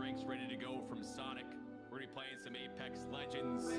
drinks ready to go from Sonic. We're gonna be playing some Apex Legends.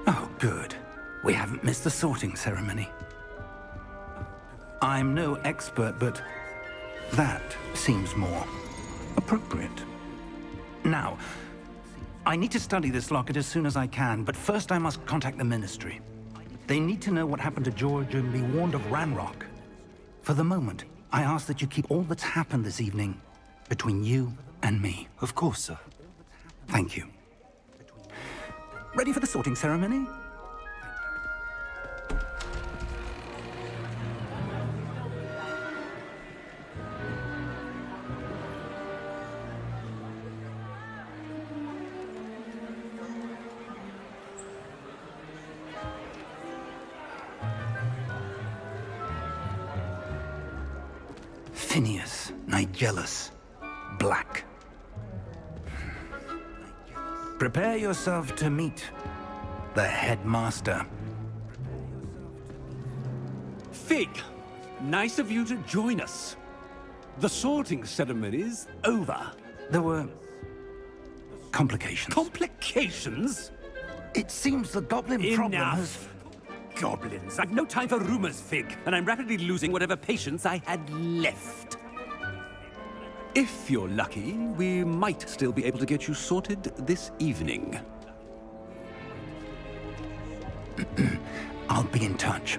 Oh, good. We haven't missed the sorting ceremony. I'm no expert, but that seems more appropriate. Now, I need to study this locket as soon as I can, but first I must contact the Ministry. They need to know what happened to George and be warned of Ranrock. For the moment, I ask that you keep all that's happened this evening between you and me. Of course, sir. Thank you. Ready for the sorting ceremony? Phineas, Nigellus, Black. Prepare yourself to meet the headmaster. Fig, nice of you to join us. The sorting ceremony's over. There were complications. Complications? It seems the goblin problem has... Enough! Goblins. I've no time for rumors, Fig, and I'm rapidly losing whatever patience I had left. If you're lucky, we might still be able to get you sorted this evening. I'll be in touch.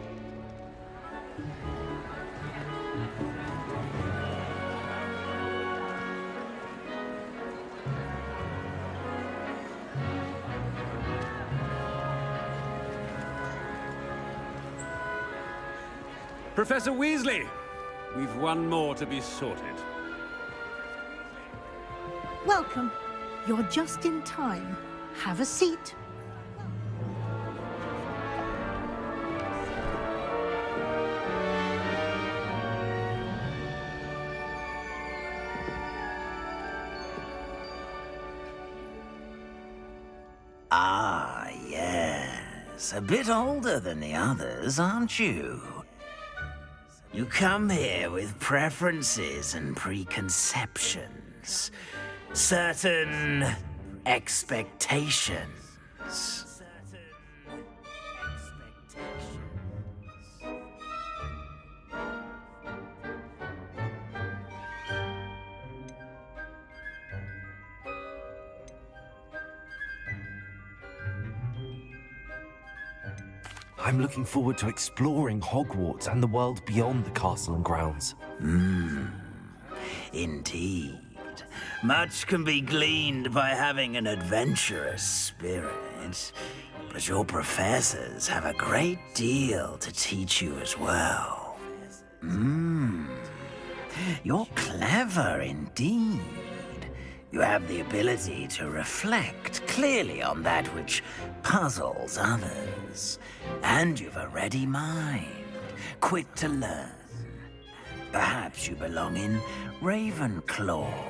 Professor Weasley, we've one more to be sorted. Welcome. You're just in time. Have a seat. Ah, yes. A bit older than the others, aren't you? You come here with preferences and preconceptions. Certain expectations. I'm looking forward to exploring Hogwarts and the world beyond the castle and grounds. Indeed. Much can be gleaned by having an adventurous spirit, but your professors have a great deal to teach you as well. You're clever indeed. You have the ability to reflect clearly on that which puzzles others. And you've a ready mind, quick to learn. Perhaps you belong in Ravenclaw.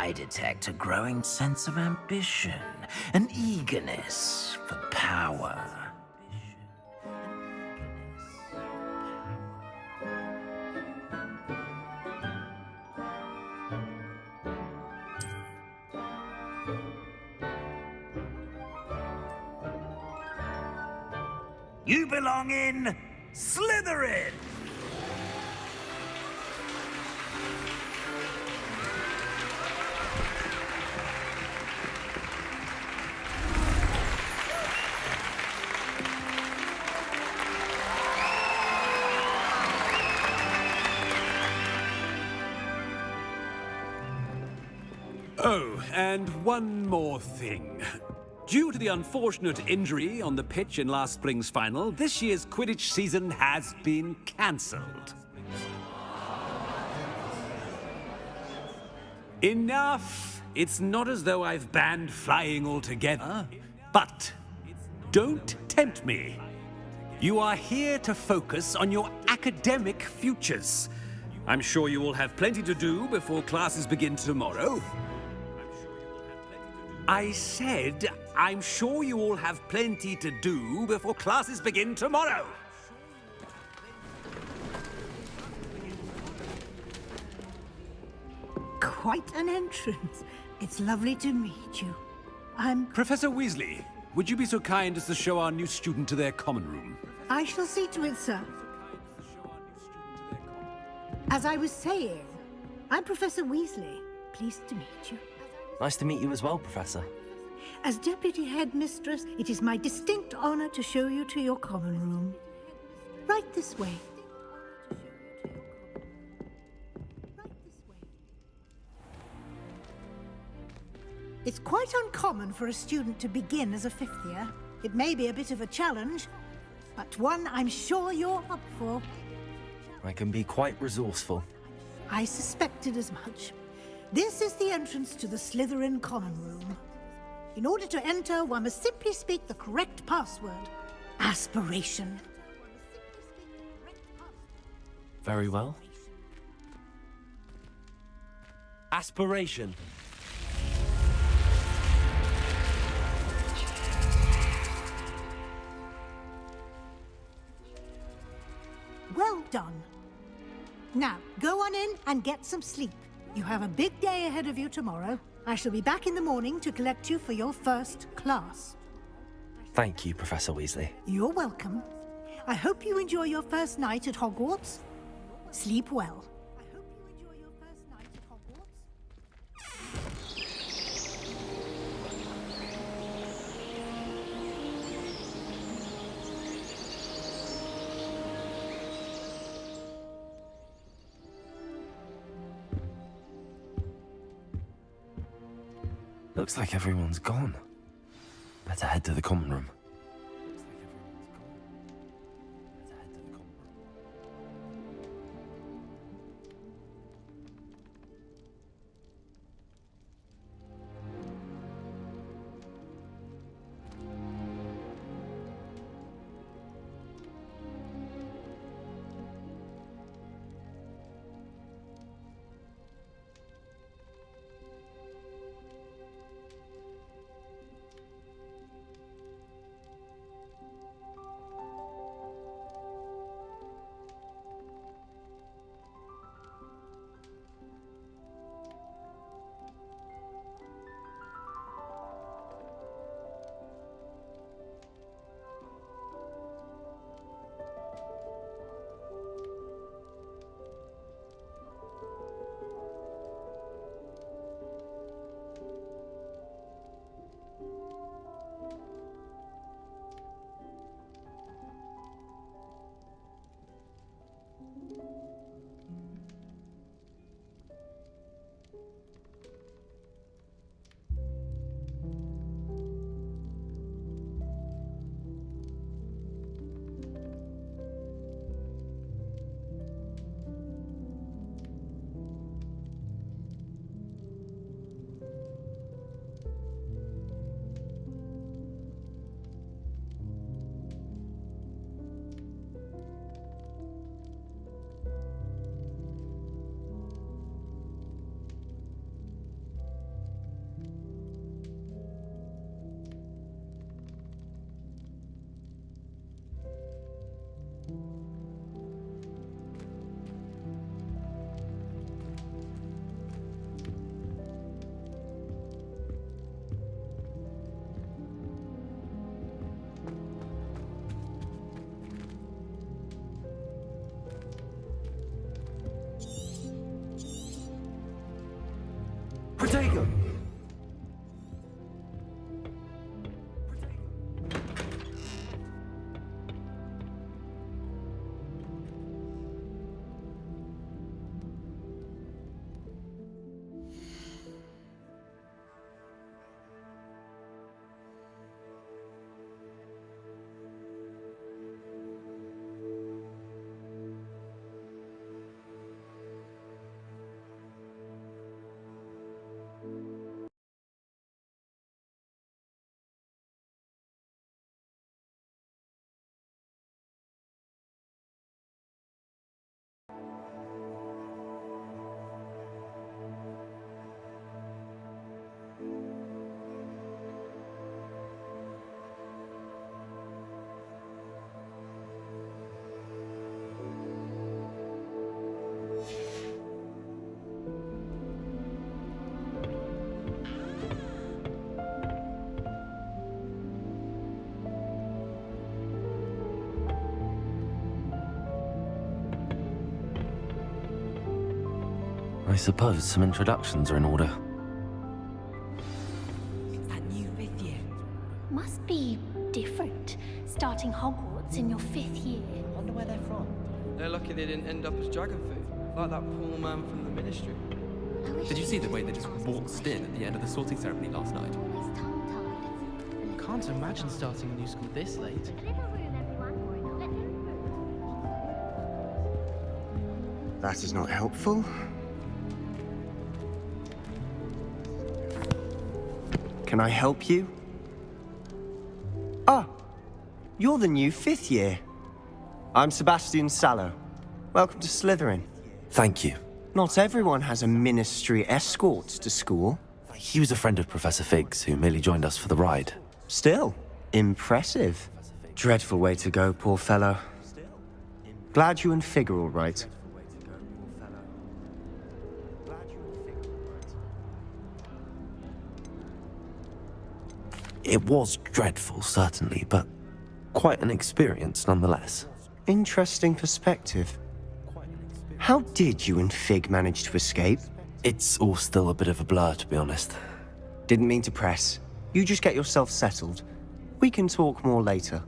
I detect a growing sense of ambition, an eagerness for power. You belong in Slytherin! Oh, and one more thing. Due to the unfortunate injury on the pitch in last spring's final, this year's Quidditch season has been cancelled. Enough! It's not as though I've banned flying altogether. But don't tempt me. You are here to focus on your academic futures. I'm sure you will have plenty to do before classes begin tomorrow. I said, I'm sure you all have plenty to do before classes begin tomorrow. Quite an entrance. It's lovely to meet you. Professor Weasley, would you be so kind as to show our new student to their common room? I shall see to it, sir. As I was saying, I'm Professor Weasley. Pleased to meet you. Nice to meet you as well, Professor. As Deputy Headmistress, it is my distinct honor to show you to your common room. Right this way. It's quite uncommon for a student to begin as a fifth year. It may be a bit of a challenge, but one I'm sure you're up for. I can be quite resourceful. I suspected as much. This is the entrance to the Slytherin common room. In order to enter, one must simply speak the correct password. Aspiration. Very well. Aspiration. Well done. Now, go on in and get some sleep. You have a big day ahead of you tomorrow. I shall be back in the morning to collect you for your first class. Thank you, Professor Weasley. You're welcome. I hope you enjoy your first night at Hogwarts. Sleep well. Looks like everyone's gone. Better head to the common room. I suppose some introductions are in order. It's that new 5th year. Must be different, starting Hogwarts in your 5th year. Wonder where they're from. They're lucky they didn't end up as dragon food, like that poor man from the ministry. Did you see the way they just waltzed in at the end of the sorting ceremony last night? Can't imagine starting a new school this late. That is not helpful. Can I help you? Ah, you're the new 5th year. I'm Sebastian Sallow. Welcome to Slytherin. Thank you. Not everyone has a ministry escort to school. He was a friend of Professor Fig's who merely joined us for the ride. Still, impressive. Dreadful way to go, poor fellow. Glad you and Fig are all right. It was dreadful, certainly, but quite an experience nonetheless. Interesting perspective. How did you and Fig manage to escape? It's all still a bit of a blur, to be honest. Didn't mean to press. You just get yourself settled. We can talk more later.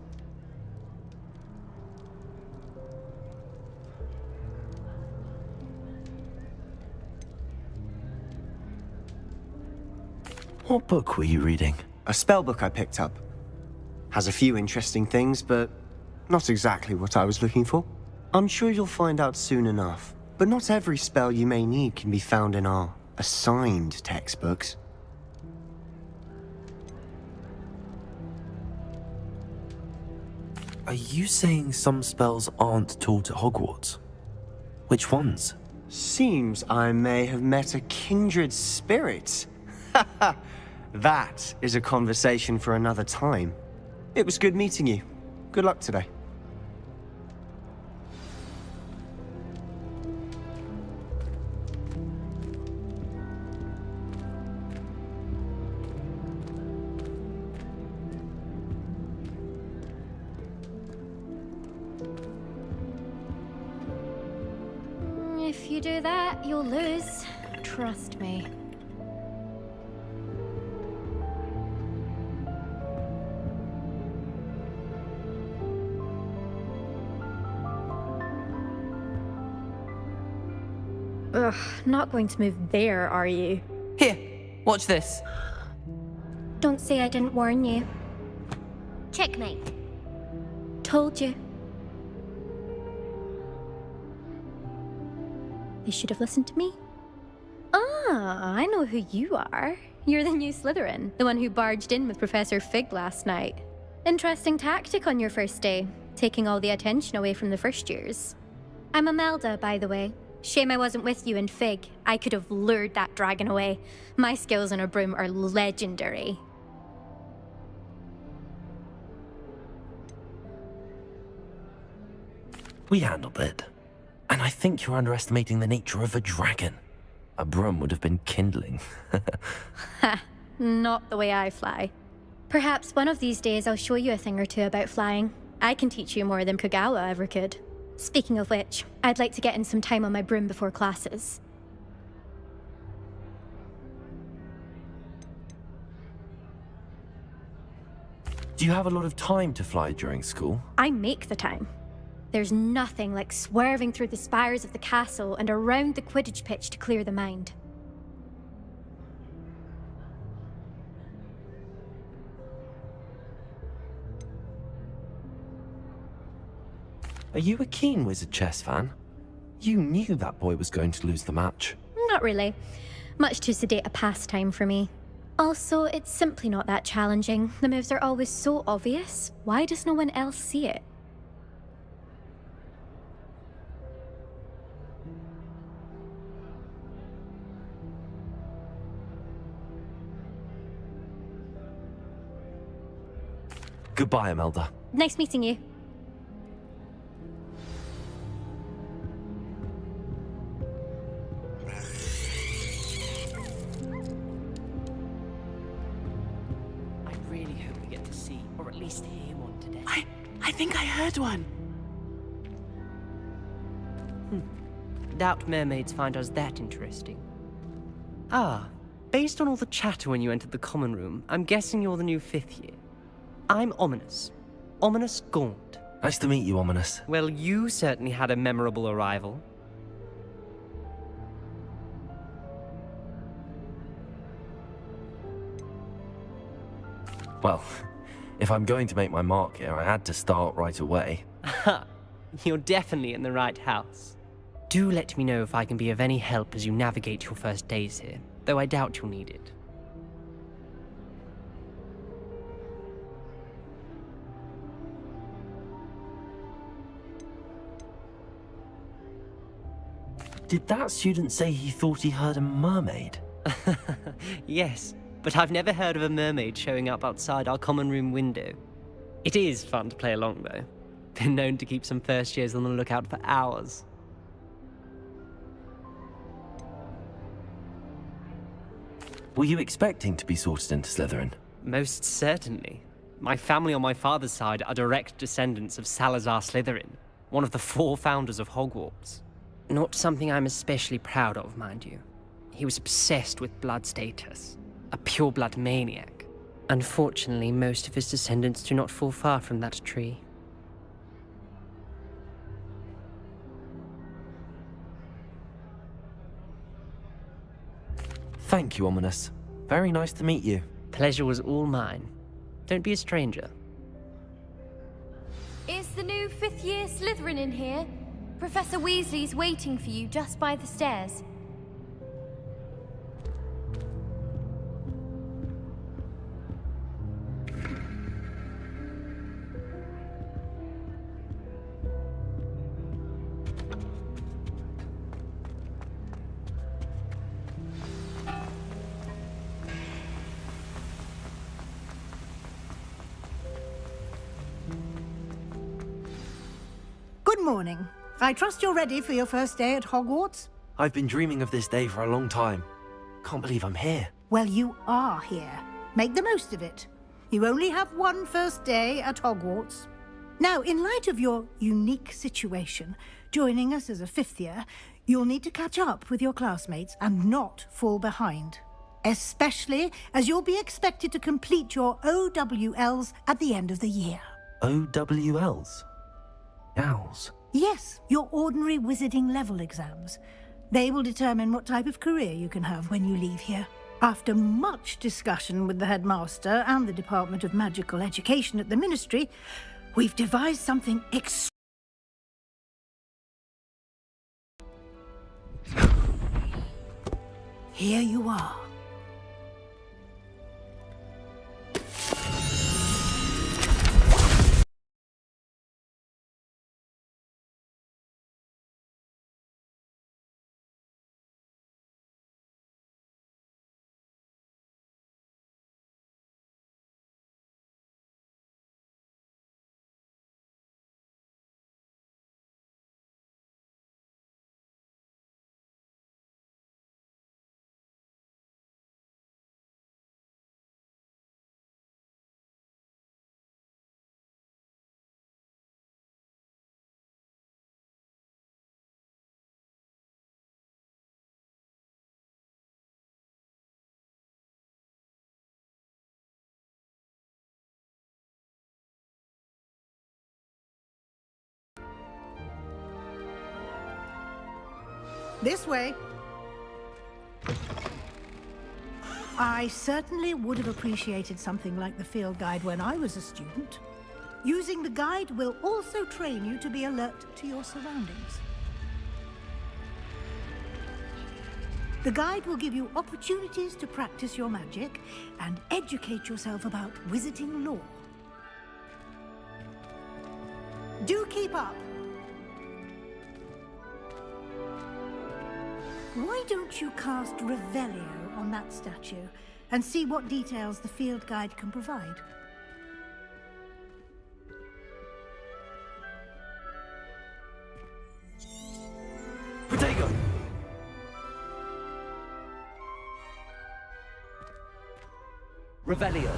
What book were you reading? A spell book I picked up. Has a few interesting things, but not exactly what I was looking for. I'm sure you'll find out soon enough. But not every spell you may need can be found in our assigned textbooks. Are you saying some spells aren't taught at Hogwarts? Which ones? Seems I may have met a kindred spirit. That is a conversation for another time. It was good meeting you. Good luck today. If you do that, you'll lose. Trust me. Ugh, not going to move there, are you? Here, watch this. Don't say I didn't warn you. Checkmate. Told you. You should have listened to me. Ah, I know who you are. You're the new Slytherin, the one who barged in with Professor Fig last night. Interesting tactic on your first day, taking all the attention away from the first years. I'm Imelda, by the way. Shame I wasn't with you in Fig. I could have lured that dragon away. My skills on a broom are legendary. We handled it. And I think you're underestimating the nature of a dragon. A broom would have been kindling. Ha, not the way I fly. Perhaps one of these days I'll show you a thing or two about flying. I can teach you more than Kogawa ever could. Speaking of which, I'd like to get in some time on my broom before classes. Do you have a lot of time to fly during school? I make the time. There's nothing like swerving through the spires of the castle and around the Quidditch pitch to clear the mind. Are you a keen Wizard chess fan? You knew that boy was going to lose the match. Not really. Much too sedate a pastime for me. Also, it's simply not that challenging. The moves are always so obvious. Why does no one else see it? Goodbye, Imelda. Nice meeting you. I really hope we get to see, or at least hear one today. I think I heard one. Doubt mermaids find us that interesting. Ah, based on all the chatter when you entered the common room, I'm guessing you're the new 5th year. I'm Ominous. Ominous Gaunt. Nice to meet you, Ominous. Well, you certainly had a memorable arrival. Well, if I'm going to make my mark here, I had to start right away. Ha! You're definitely in the right house. Do let me know if I can be of any help as you navigate your first days here, though I doubt you'll need it. Did that student say he thought he heard a mermaid? Yes, but I've never heard of a mermaid showing up outside our common room window. It is fun to play along, though. Been known to keep some first years on the lookout for hours. Were you expecting to be sorted into Slytherin? Most certainly. My family on my father's side are direct descendants of Salazar Slytherin, one of the 4 founders of Hogwarts. Not something I'm especially proud of, mind you. He was obsessed with blood status, a pure-blood maniac. Unfortunately, most of his descendants do not fall far from that tree. Thank you, Ominous. Very nice to meet you. Pleasure was all mine. Don't be a stranger. Is the new 5th year Slytherin in here? Professor Weasley's waiting for you just by the stairs. Good morning. I trust you're ready for your first day at Hogwarts? I've been dreaming of this day for a long time. Can't believe I'm here. Well, you are here. Make the most of it. You only have one first day at Hogwarts. Now, in light of your unique situation, joining us as a 5th year, you'll need to catch up with your classmates and not fall behind. Especially as you'll be expected to complete your OWLs at the end of the year. OWLs? Owls? Yes, your ordinary wizarding level exams. They will determine what type of career you can have when you leave here. After much discussion with the headmaster and the Department of Magical Education at the Ministry, we've devised something Here you are. This way. I certainly would have appreciated something like the field guide when I was a student. Using the guide will also train you to be alert to your surroundings. The guide will give you opportunities to practice your magic and educate yourself about wizarding lore. Do keep up. Why don't you cast Revelio on that statue and see what details the field guide can provide? Protego! Revelio.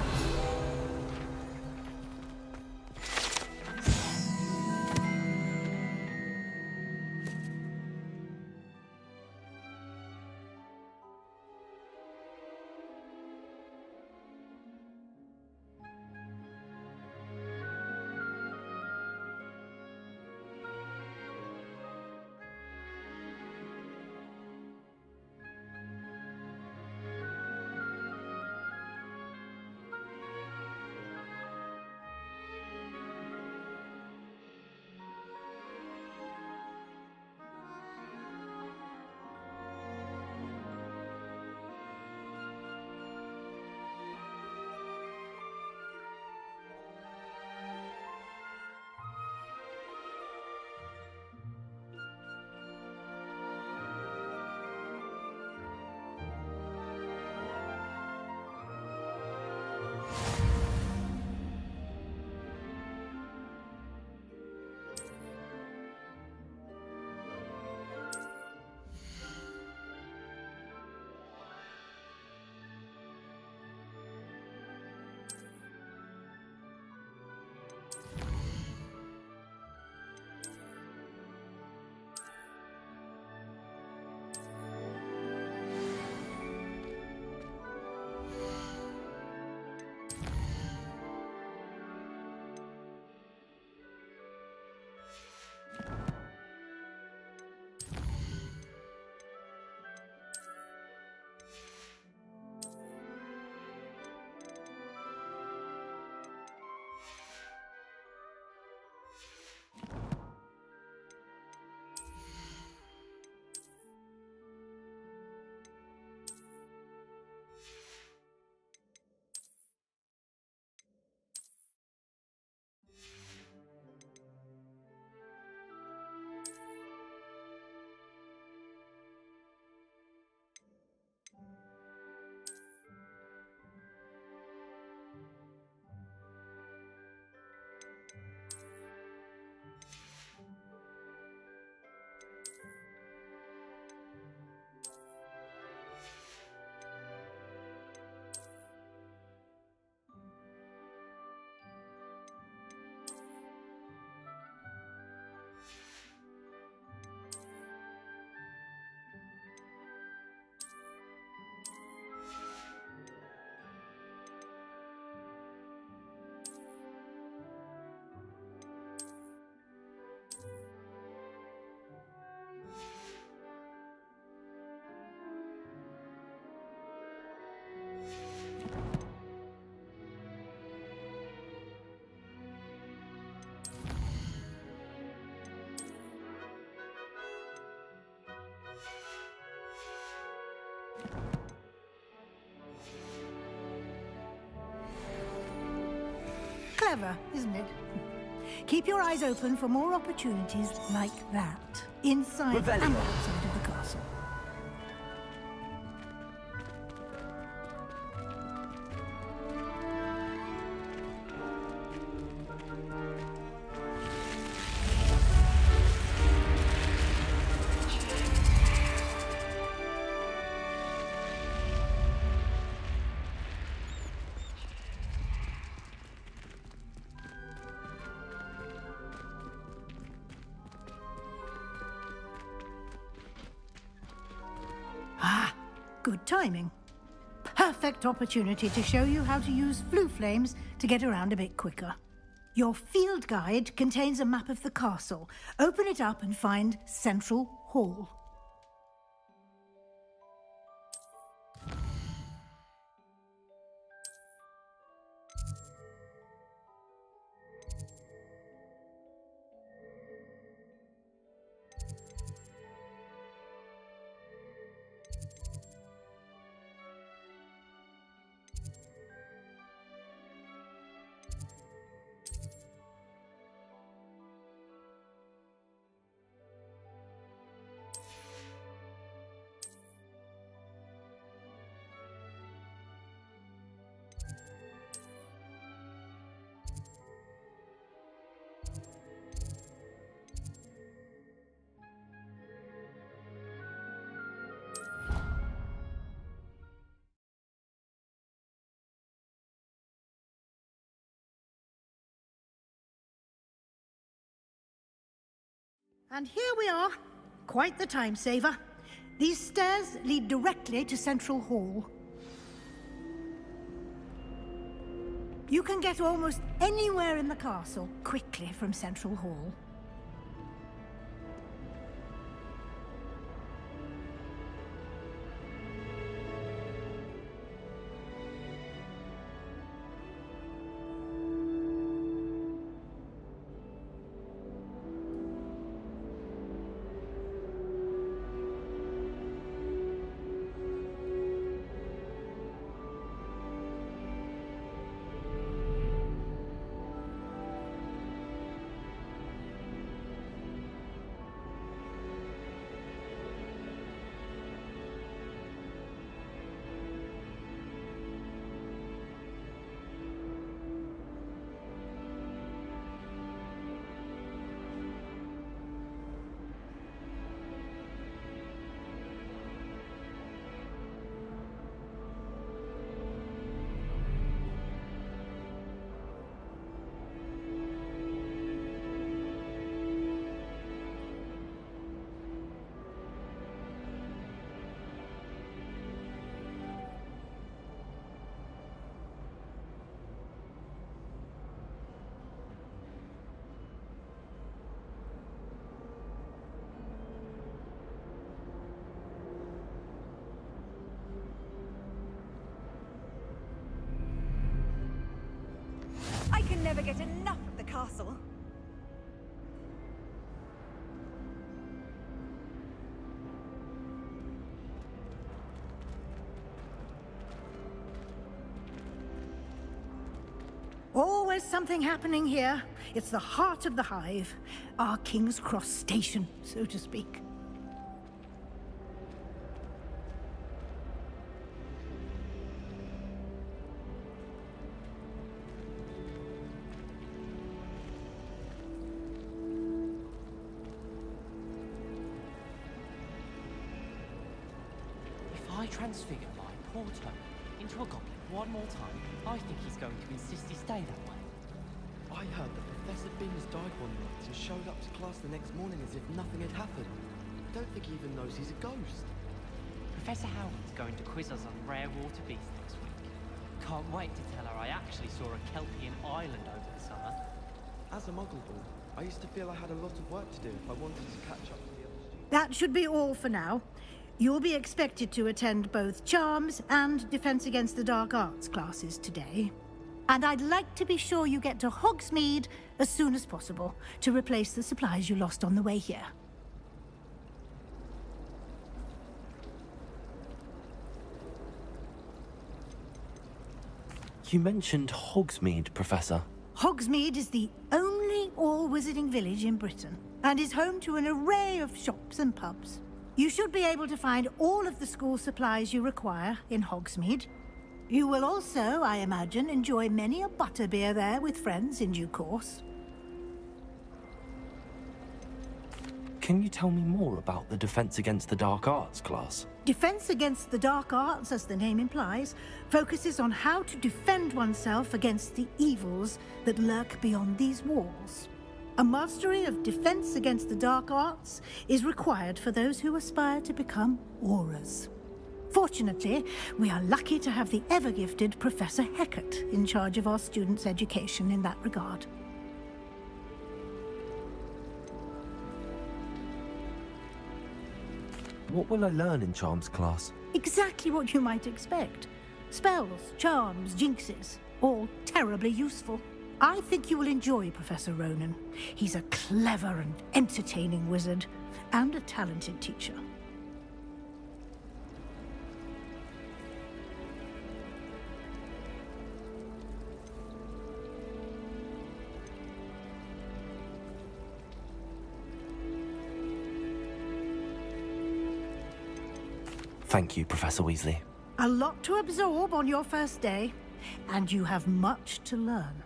Clever, isn't it? Keep your eyes open for more opportunities like that, inside and outside of the castle. Good timing. Perfect opportunity to show you how to use flue flames to get around a bit quicker. Your field guide contains a map of the castle. Open it up and find Central Hall. And here we are. Quite the time saver. These stairs lead directly to Central Hall. You can get almost anywhere in the castle quickly from Central Hall. I can never get enough of the castle. Always something happening here. It's the heart of the hive. Our King's Cross station, so to speak. If I transfigure my poor Tony into a goblin one more time, I think he's going to insist he stay that way. I heard that Professor Binns died one night and showed up to class the next morning as if nothing had happened. I don't think he even knows he's a ghost. Professor Howard's going to quiz us on rare water beasts next week. Can't wait to tell her I actually saw a Kelpian island over the summer. As a Muggle boy, I used to feel I had a lot of work to do if I wanted to catch up with the other students. That should be all for now. You'll be expected to attend both Charms and Defense Against the Dark Arts classes today. And I'd like to be sure you get to Hogsmeade as soon as possible to replace the supplies you lost on the way here. You mentioned Hogsmeade, Professor. Hogsmeade is the only all-wizarding village in Britain, and is home to an array of shops and pubs. You should be able to find all of the school supplies you require in Hogsmeade. You will also, I imagine, enjoy many a butterbeer there with friends in due course. Can you tell me more about the Defense Against the Dark Arts class? Defense Against the Dark Arts, as the name implies, focuses on how to defend oneself against the evils that lurk beyond these walls. A mastery of Defense Against the Dark Arts is required for those who aspire to become Aurors. Fortunately, we are lucky to have the ever-gifted Professor Hecat in charge of our students' education in that regard. What will I learn in Charms class? Exactly what you might expect. Spells, charms, jinxes, all terribly useful. I think you will enjoy Professor Ronan. He's a clever and entertaining wizard, and a talented teacher. Thank you, Professor Weasley. A lot to absorb on your first day, and you have much to learn.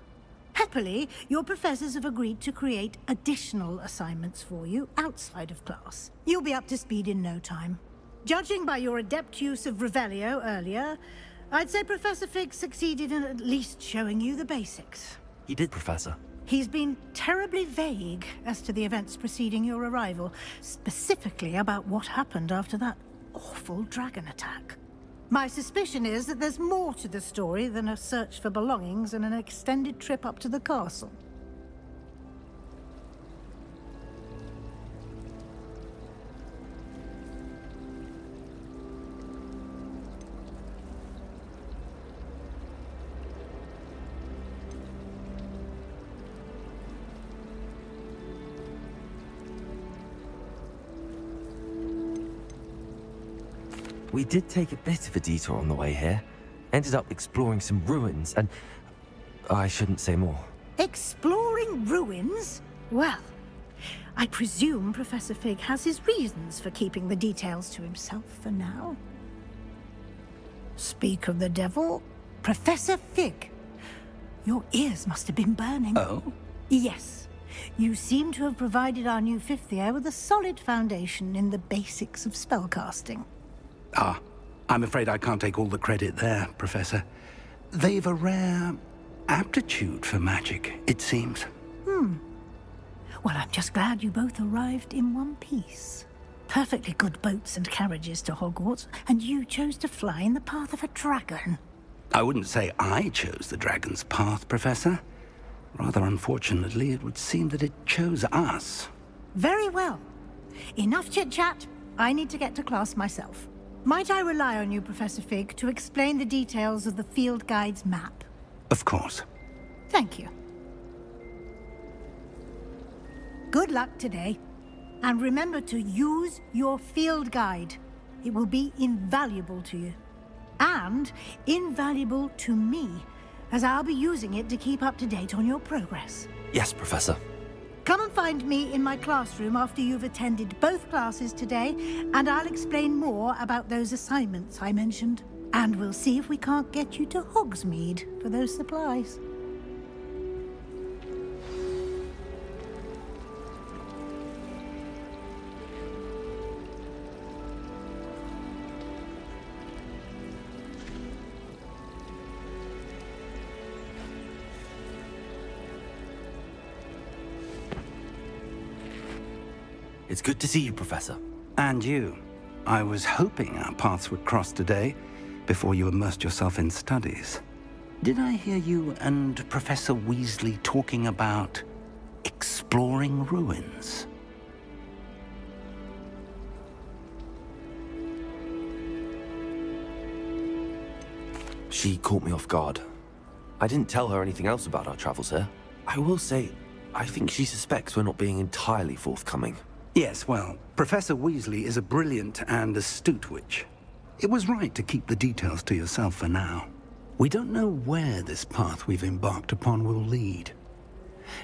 Happily, your professors have agreed to create additional assignments for you outside of class. You'll be up to speed in no time. Judging by your adept use of Revelio earlier, I'd say Professor Fig succeeded in at least showing you the basics. He did, Professor. He's been terribly vague as to the events preceding your arrival, specifically about what happened after that awful dragon attack. My suspicion is that there's more to the story than a search for belongings and an extended trip up to the castle. We did take a bit of a detour on the way here. Ended up exploring some ruins, and I shouldn't say more. Exploring ruins? Well, I presume Professor Fig has his reasons for keeping the details to himself for now. Speak of the devil, Professor Fig. Your ears must have been burning. Oh? Yes. You seem to have provided our new fifth year with a solid foundation in the basics of spellcasting. Ah, I'm afraid I can't take all the credit there, Professor. They've a rare aptitude for magic, it seems. Well, I'm just glad you both arrived in one piece. Perfectly good boats and carriages to Hogwarts, and you chose to fly in the path of a dragon. I wouldn't say I chose the dragon's path, Professor. Rather unfortunately, it would seem that it chose us. Very well. Enough chit-chat. I need to get to class myself. Might I rely on you, Professor Fig, to explain the details of the field guide's map? Of course. Thank you. Good luck today. And remember to use your field guide. It will be invaluable to you. And invaluable to me, as I'll be using it to keep up to date on your progress. Yes, Professor. Come and find me in my classroom after you've attended both classes today, and I'll explain more about those assignments I mentioned. And we'll see if we can't get you to Hogsmeade for those supplies. It's good to see you, Professor. And you. I was hoping our paths would cross today, before you immersed yourself in studies. Did I hear you and Professor Weasley talking about exploring ruins? She caught me off guard. I didn't tell her anything else about our travels here. I will say, I think she suspects we're not being entirely forthcoming. Yes, well, Professor Weasley is a brilliant and astute witch. It was right to keep the details to yourself for now. We don't know where this path we've embarked upon will lead,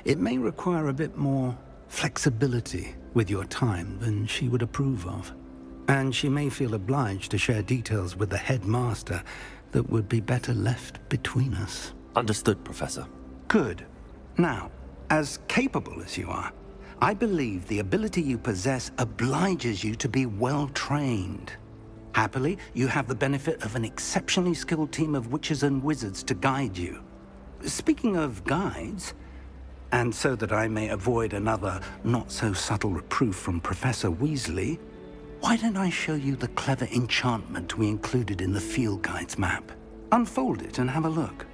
It may require a bit more flexibility with your time than she would approve of. And she may feel obliged to share details with the headmaster that would be better left between us. Understood, Professor. Good. Now, as capable as you are, I believe the ability you possess obliges you to be well-trained. Happily, you have the benefit of an exceptionally skilled team of witches and wizards to guide you. Speaking of guides, and so that I may avoid another not-so-subtle reproof from Professor Weasley, why don't I show you the clever enchantment we included in the field guide's map? Unfold it and have a look.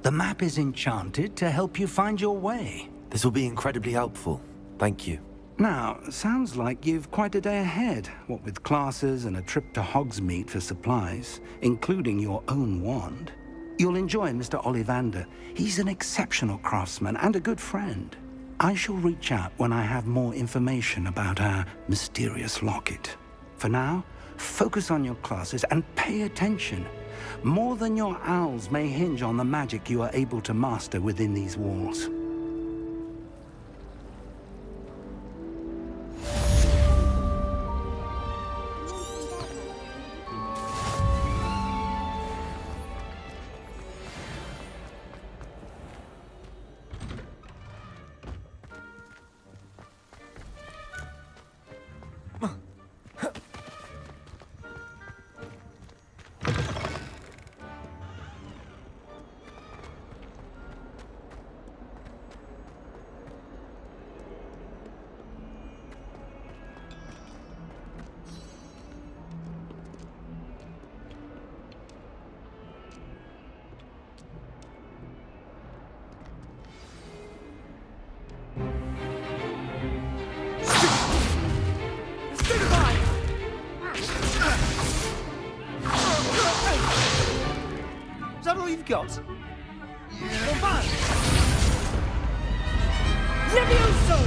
The map is enchanted to help you find your way. This will be incredibly helpful. Thank you. Now, sounds like you've quite a day ahead, what with classes and a trip to Hogsmeade for supplies, including your own wand. You'll enjoy Mr. Ollivander. He's an exceptional craftsman and a good friend. I shall reach out when I have more information about our mysterious locket. For now, focus on your classes and pay attention. More than your owls may hinge on the magic you are able to master within these walls. Is that all you've got? Levioso!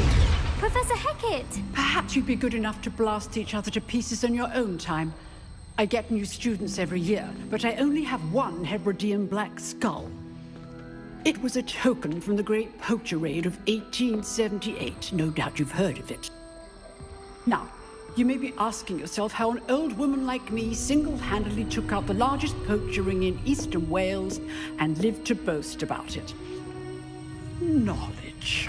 Professor Hecat! Perhaps you'd be good enough to blast each other to pieces in your own time. I get new students every year, but I only have one Hebridean black skull. It was a token from the Great Poacher Raid of 1878. No doubt you've heard of it. Now, you may be asking yourself how an old woman like me single-handedly took out the largest poacher ring in eastern Wales and lived to boast about it. Knowledge.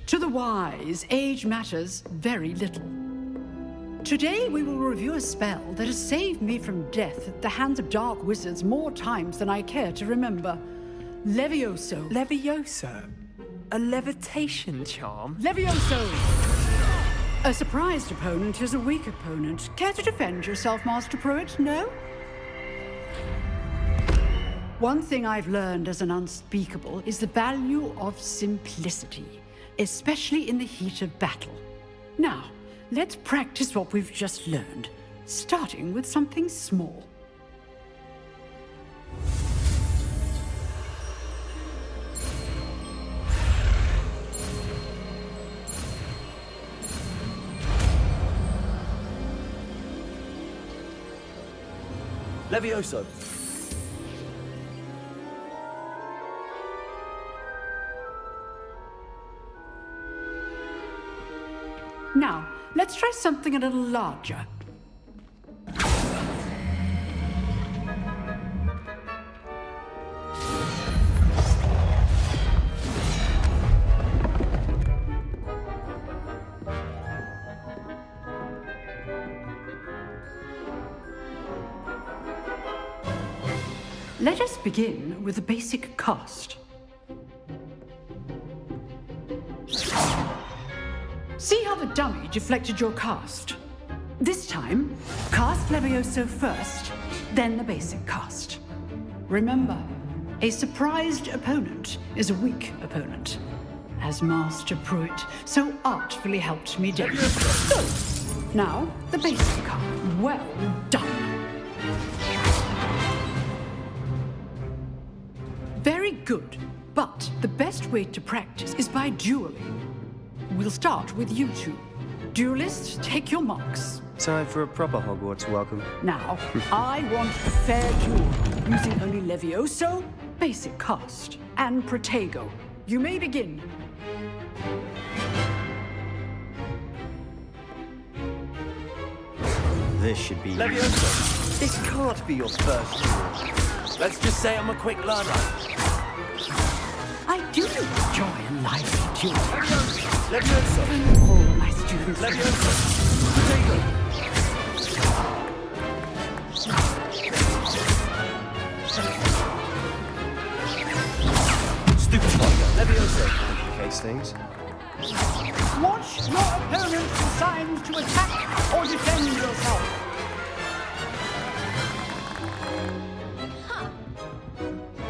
To the wise, age matters very little. Today we will review a spell that has saved me from death at the hands of dark wizards more times than I care to remember. Levioso. Levioso? A levitation charm? Levioso! A surprised opponent is a weak opponent. Care to defend yourself, Master Pruitt? No? One thing I've learned as an unspeakable is the value of simplicity, especially in the heat of battle. Now, let's practice what we've just learned, starting with something small. Levioso. Now, let's try something a little larger. Let us begin with the basic cast. See how the dummy deflected your cast? This time, cast Levioso first, then the basic cast. Remember, a surprised opponent is a weak opponent, as Master Pruitt so artfully helped me do. So, now, the basic cast. Well done. Very good, but the best way to practice is by dueling. We'll start with you two. Duelists, take your marks. Time for a proper Hogwarts welcome. Now, I want a fair duel, using only Levioso, basic cast, and Protego. You may begin. This should be... Levioso, this can't be your first duel. Let's just say I'm a quick learner. I do enjoy a lively duel. Levioso. All my students. Levioso. Protego. Stupid tiger. Levioso complicates things. Watch your opponent's signs to attack or defend yourself.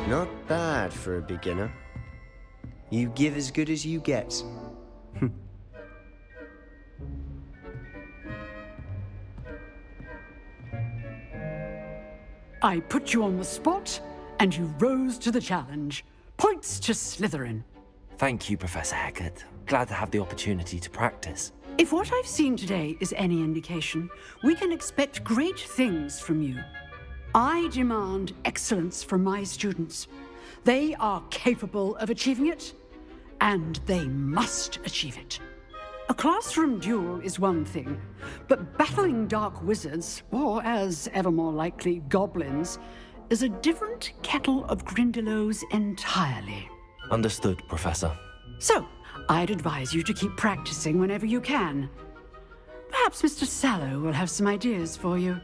Not bad for a beginner. You give as good as you get. I put you on the spot, and you rose to the challenge. Points to Slytherin. Thank you, Professor Hecat. Glad to have the opportunity to practice. If what I've seen today is any indication, we can expect great things from you. I demand excellence from my students. They are capable of achieving it, and they must achieve it. A classroom duel is one thing, but battling dark wizards, or as ever more likely, goblins, is a different kettle of Grindylows entirely. Understood, Professor. So, I'd advise you to keep practicing whenever you can. Perhaps Mr. Sallow will have some ideas for you.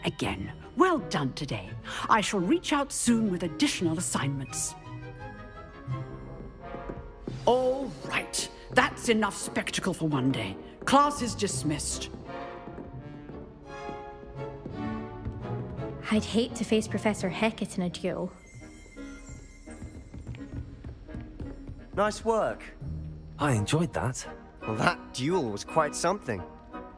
Again, well done today. I shall reach out soon with additional assignments. All right. That's enough spectacle for one day. Class is dismissed. I'd hate to face Professor Hecat in a duel. Nice work. I enjoyed that. Well, that duel was quite something.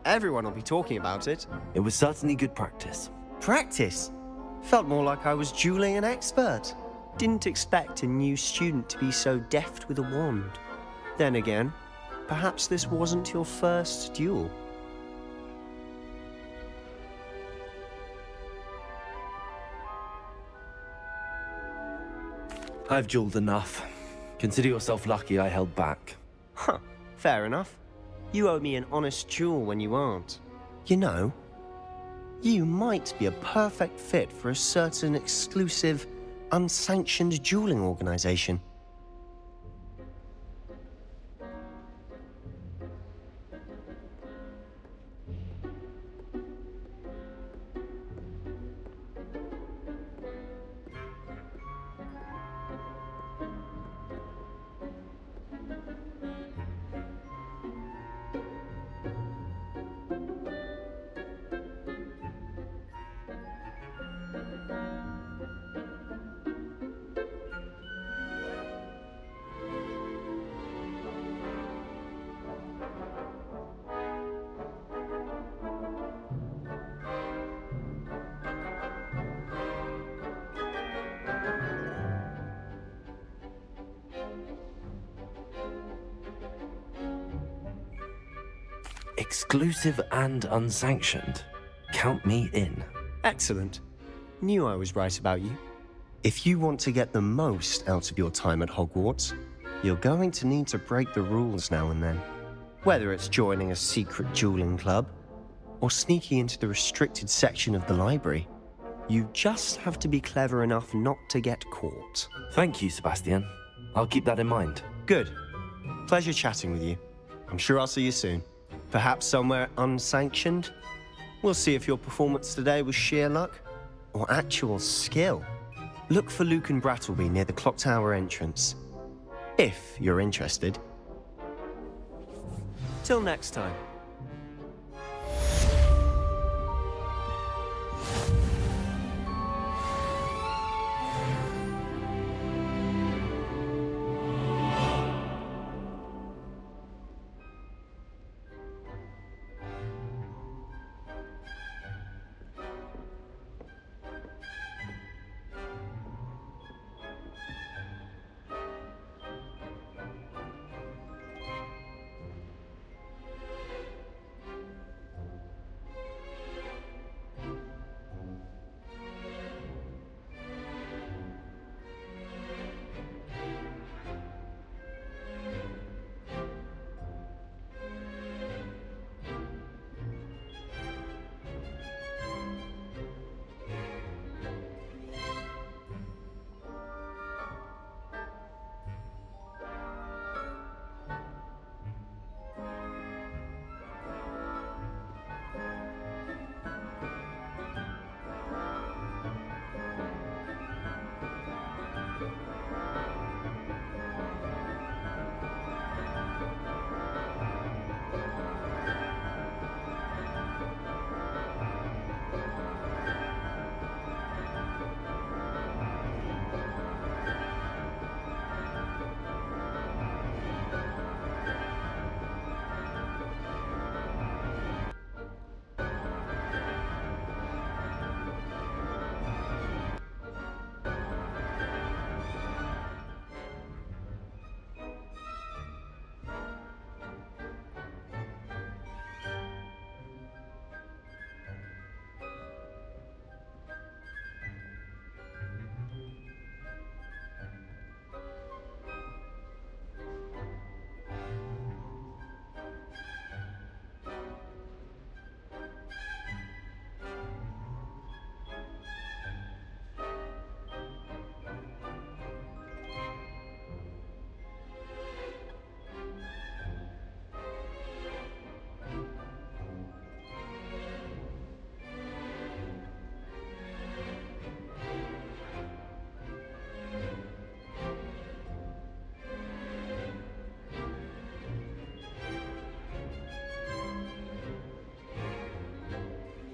Everyone will be talking about it. It was certainly good practice. Practice? Felt more like I was dueling an expert. Didn't expect a new student to be so deft with a wand. Then again, perhaps this wasn't your first duel. I've dueled enough. Consider yourself lucky I held back. Huh, fair enough. You owe me an honest duel when you aren't. You know, you might be a perfect fit for a certain exclusive, unsanctioned dueling organization. Exclusive and unsanctioned. Count me in. Excellent. Knew I was right about you. If you want to get the most out of your time at Hogwarts, you're going to need to break the rules now and then. Whether it's joining a secret dueling club, or sneaking into the restricted section of the library, you just have to be clever enough not to get caught. Thank you, Sebastian. I'll keep that in mind. Good. Pleasure chatting with you. I'm sure I'll see you soon. Perhaps somewhere unsanctioned? We'll see if your performance today was sheer luck or actual skill. Look for Luke and Brattleby near the clock tower entrance. If you're interested. Till next time.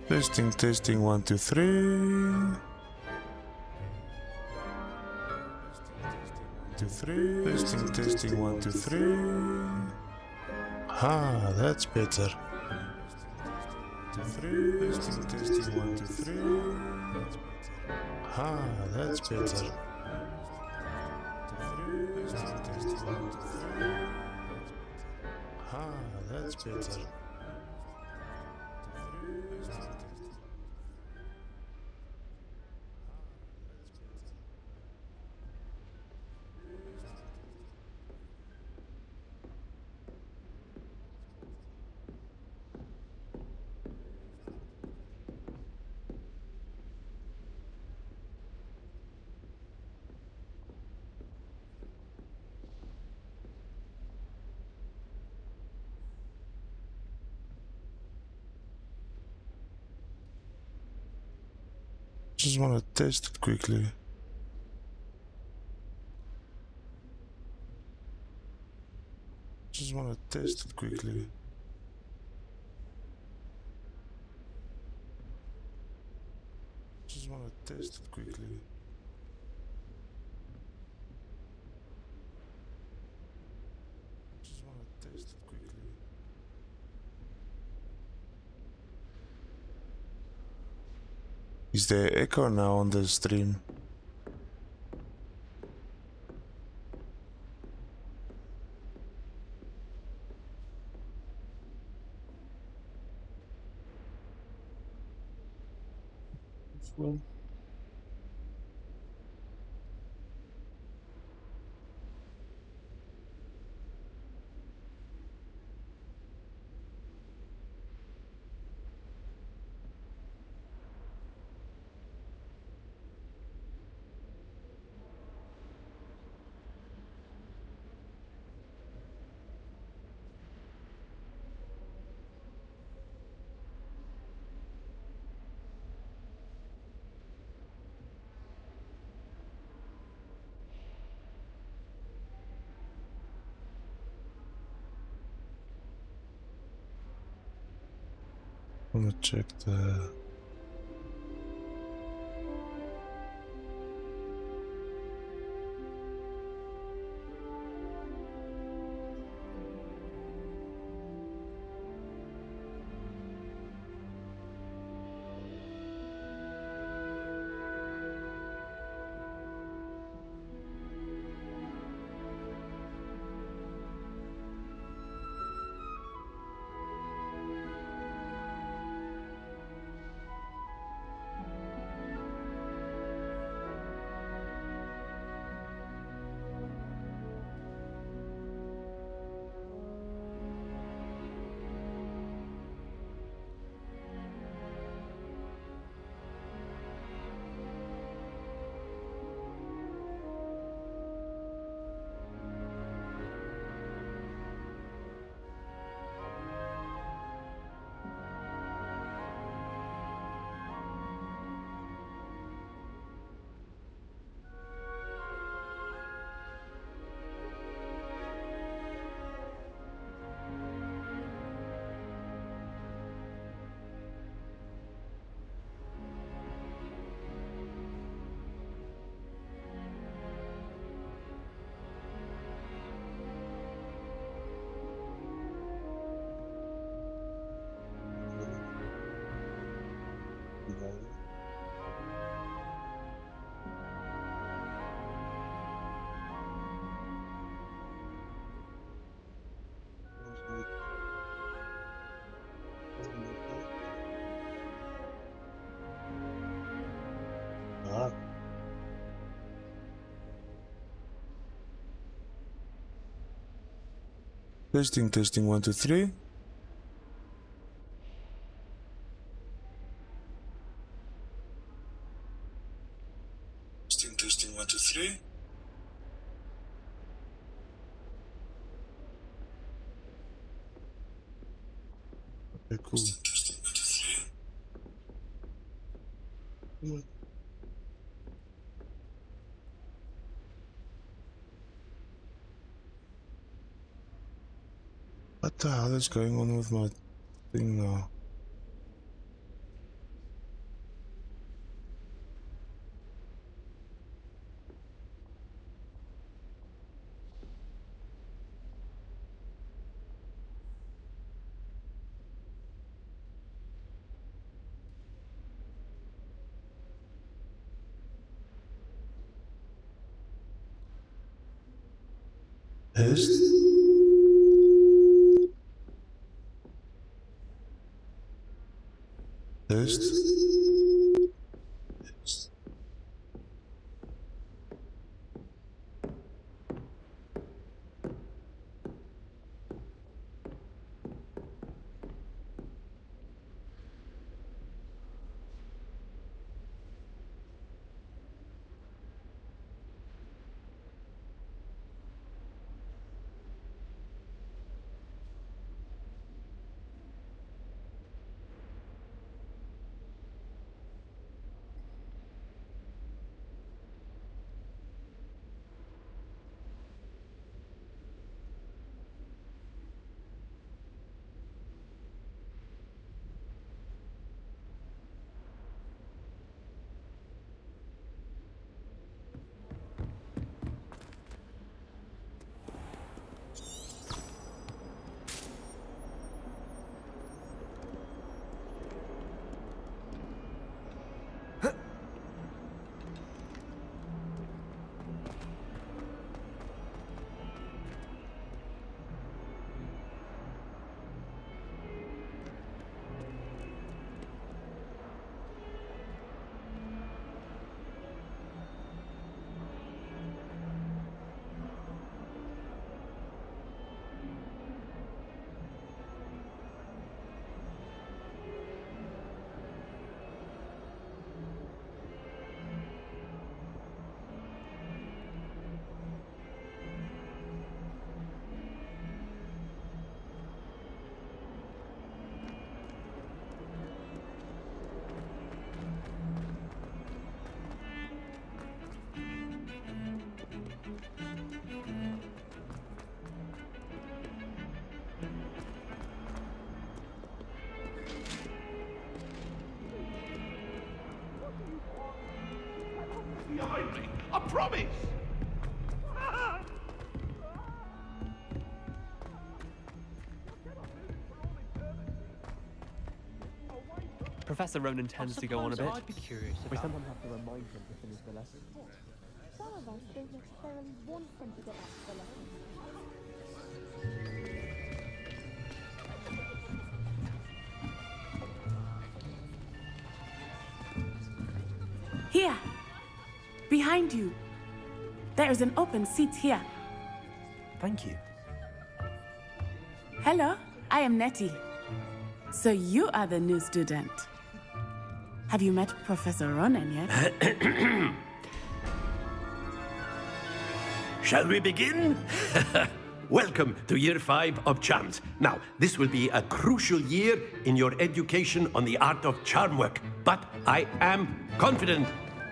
Testing, testing, 1, 2, 3. 2, 3. Testing, testing, 1, 2, 3. Ah, that's better. 2, 3. Testing, testing, 1, 2, 3. Ah, that's better. 2, 3. Testing, testing, 1, 2, 3. Ah, that's better. Just want to test it quickly. Just want to test it quickly. Just want to test it quickly. Just want to test it quickly. Is there echo now on the stream? Well. I'm gonna check the... Testing, testing, 1, 2, 3. Testing, testing, 1, 2, 3. Okay, cool. Testing, 1, 2, 3. What the hell is going on with my thing now? Test. Test. dummies! Professor Ronan tends to go on a bit. I'd be curious We about. sometimes have to remind him to finish the lesson. Some of us don't necessarily want them to get up to the lesson. Here! Behind you! There is an open seat here. Thank you. Hello, I am Nettie. So you are the new student. Have you met Professor Ronan yet? Shall we begin? Welcome to Year 5 of Charms. Now, this will be a crucial year in your education on the art of charm work, but I am confident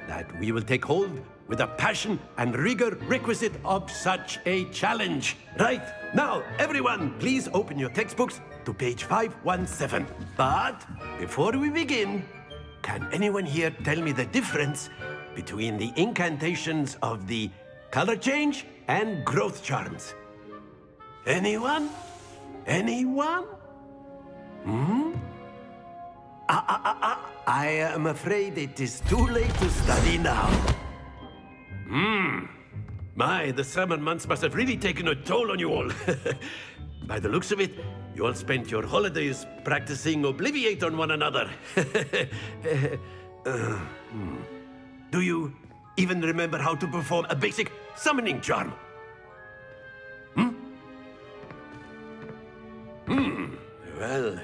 that we will take hold with the passion and rigor requisite of such a challenge. Right, now, everyone, please open your textbooks to page 517. But before we begin, can anyone here tell me the difference between the incantations of the color change and growth charms? Anyone? Anyone? I am afraid it is too late to study now. My, the summer months must have really taken a toll on you all. By the looks of it, you all spent your holidays practicing Obliviate on one another. Do you even remember how to perform a basic summoning charm? Well,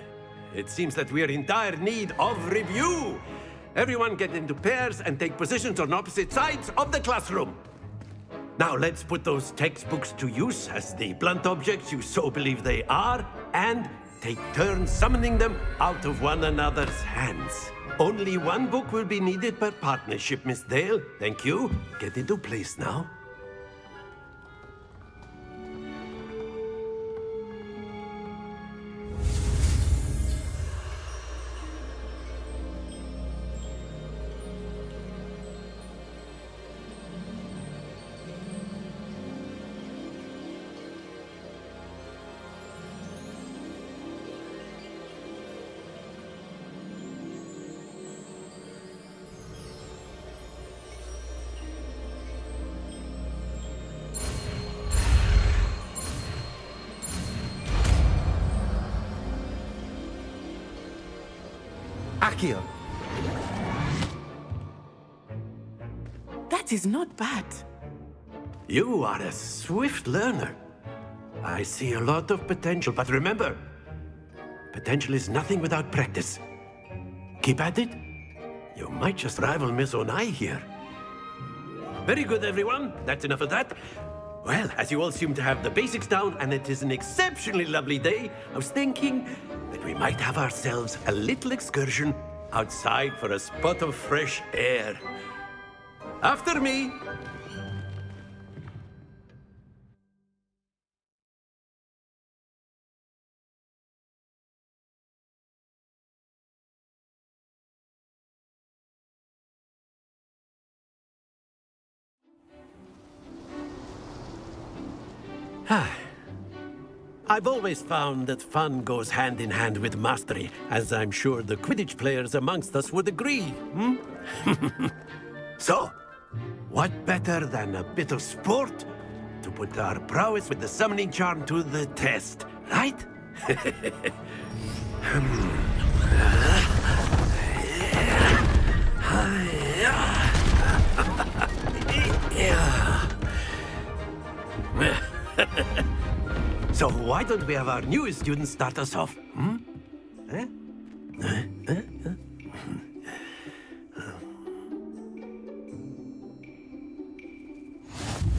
it seems that we are in dire need of review. Everyone get into pairs and take positions on opposite sides of the classroom. Now let's put those textbooks to use as the blunt objects you so believe they are, and take turns summoning them out of one another's hands. Only one book will be needed per partnership, Miss Dale. Thank you. Get into place now. Accio! That is not bad. You are a swift learner. I see a lot of potential, but remember, potential is nothing without practice. Keep at it. You might just rival Miss Onai here. Very good, everyone. That's enough of that. Well, as you all seem to have the basics down, and it is an exceptionally lovely day, I was thinking that we might have ourselves a little excursion outside for a spot of fresh air. After me. I've always found that fun goes hand in hand with mastery, as I'm sure the Quidditch players amongst us would agree. So, what better than a bit of sport to put our prowess with the summoning charm to the test, right? So why don't we have our newest student start us off?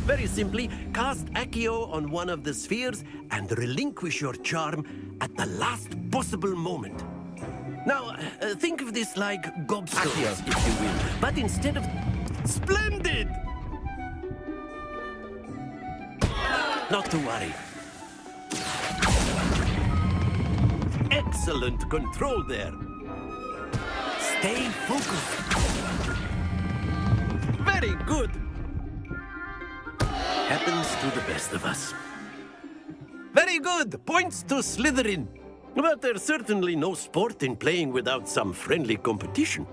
Very simply, cast Accio on one of the spheres and relinquish your charm at the last possible moment. Now, think of this like gobstones, if you will, but instead of... Splendid! Not to worry. Excellent control there. Stay focused. Very good. Happens to the best of us. Very good! Points to Slytherin. But there's certainly no sport in playing without some friendly competition.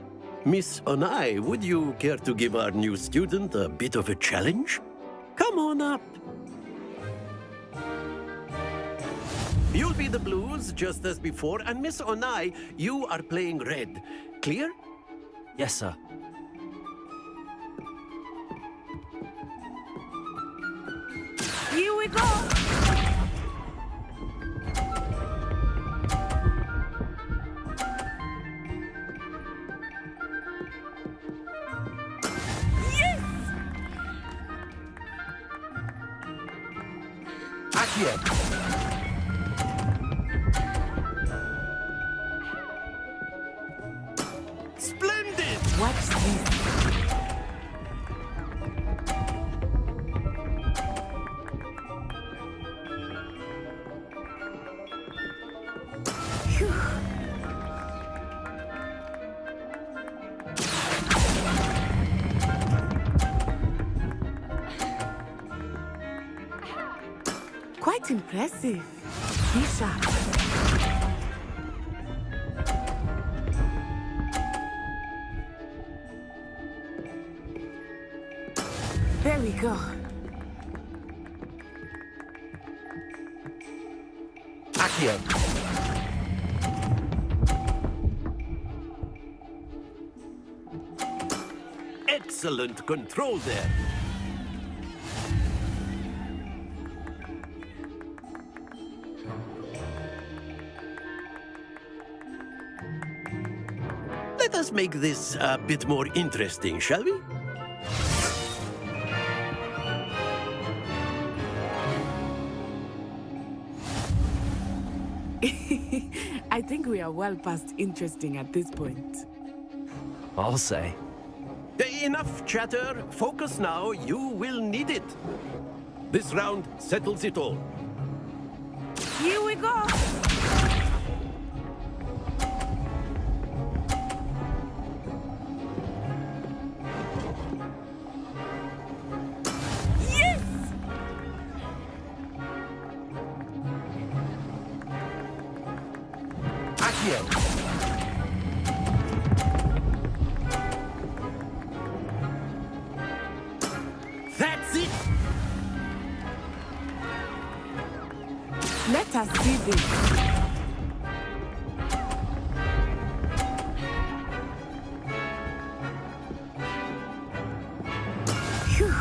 Miss Onai, would you care to give our new student a bit of a challenge? Come on up. You'll be the blues, just as before, and Miss Onai, you are playing red. Clear? Yes, sir. Here we go! Yes! Accio! Splendid! Watch this. Phew. Quite impressive. Be sharp. There we go. Accio! Excellent control there. Let us make this a bit more interesting, shall we? I think we are well past interesting at this point. I'll say. Enough chatter. Focus now. You will need it. This round settles it all. Here we go! Yes! Accio! That's it! Let us see this. Phew.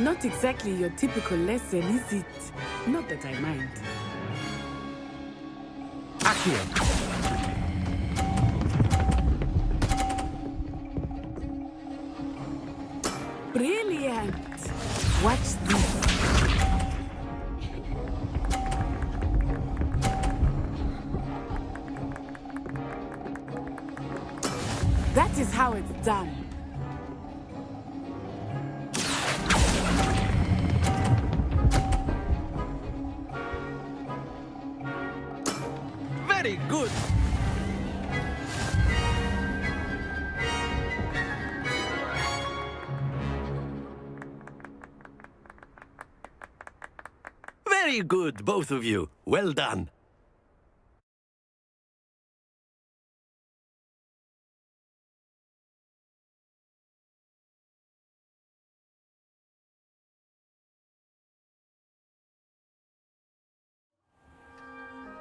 Not exactly your typical lesson, is it? Not that I mind. Accio! Brilliant! Watch this. That is how it's done. Very good. Very good, both of you. Well done.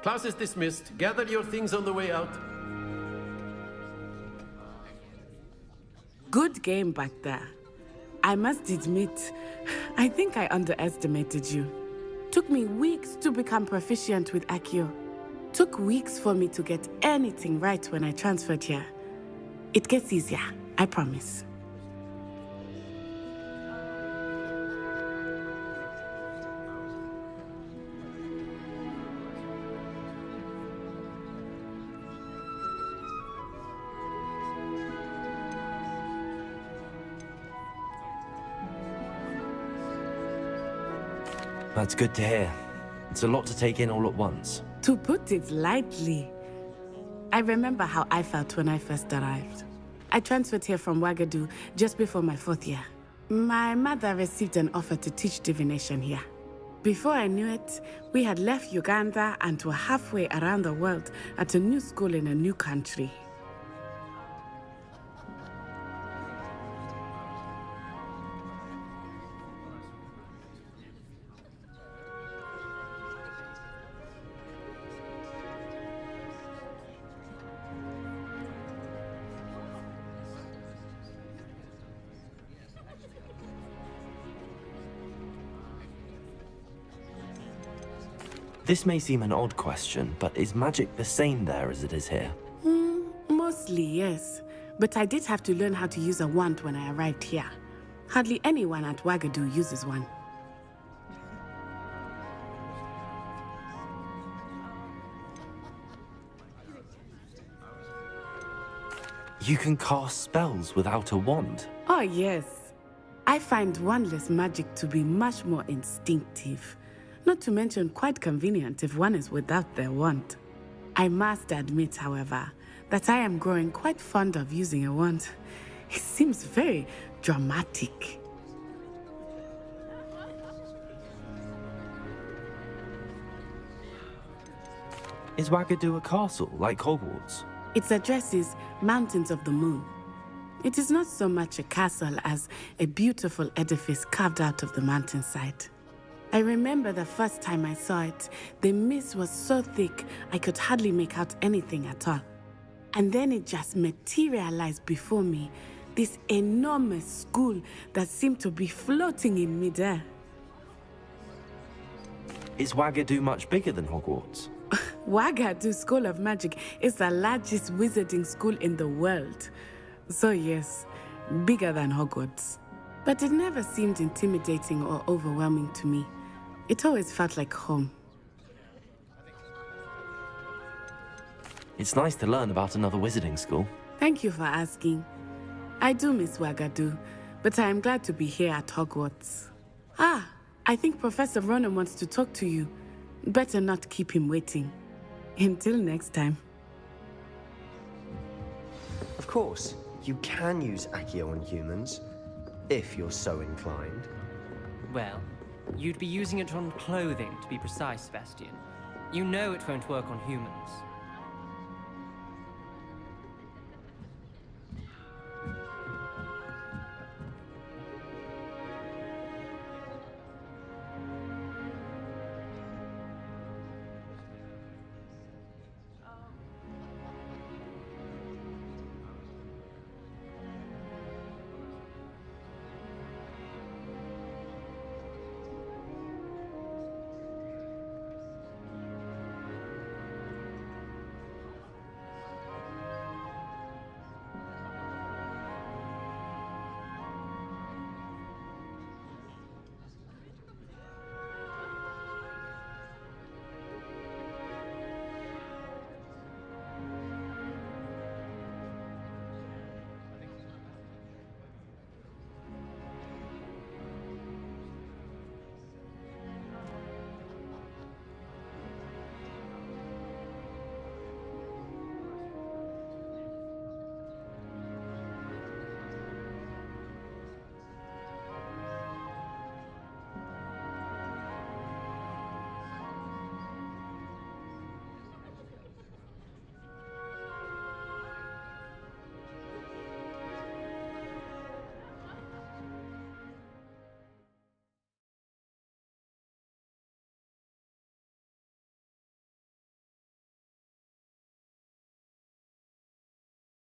Class is dismissed. Gather your things on the way out. Good game back there. I must admit, I think I underestimated you. Took me weeks to become proficient with Accio. Took weeks for me to get anything right when I transferred here. It gets easier, I promise. That's good to hear. It's a lot to take in all at once. To put it lightly, I remember how I felt when I first arrived. I transferred here from Wagadu just before my 4th year. My mother received an offer to teach divination here. Before I knew it, we had left Uganda and were halfway around the world at a new school in a new country. This may seem an odd question, but is magic the same there as it is here? Mostly, yes. But I did have to learn how to use a wand when I arrived here. Hardly anyone at Wagadu uses one. You can cast spells without a wand? Oh, yes. I find wandless magic to be much more instinctive. Not to mention quite convenient if one is without their wand. I must admit, however, that I am growing quite fond of using a wand. It seems very dramatic. Is Wagadu a castle, like Hogwarts? Its address is Mountains of the Moon. It is not so much a castle as a beautiful edifice carved out of the mountainside. I remember the first time I saw it, the mist was so thick I could hardly make out anything at all. And then it just materialized before me, this enormous school that seemed to be floating in midair. Is Wagadu much bigger than Hogwarts? Wagadu School of Magic is the largest wizarding school in the world. So yes, bigger than Hogwarts. But it never seemed intimidating or overwhelming to me. It always felt like home. It's nice to learn about another wizarding school. Thank you for asking. I do miss Wagadu, but I am glad to be here at Hogwarts. Ah, I think Professor Ronan wants to talk to you. Better not keep him waiting. Until next time. Of course, you can use Accio on humans, if you're so inclined. Well, you'd be using it on clothing, to be precise, Sebastian. You know it won't work on humans.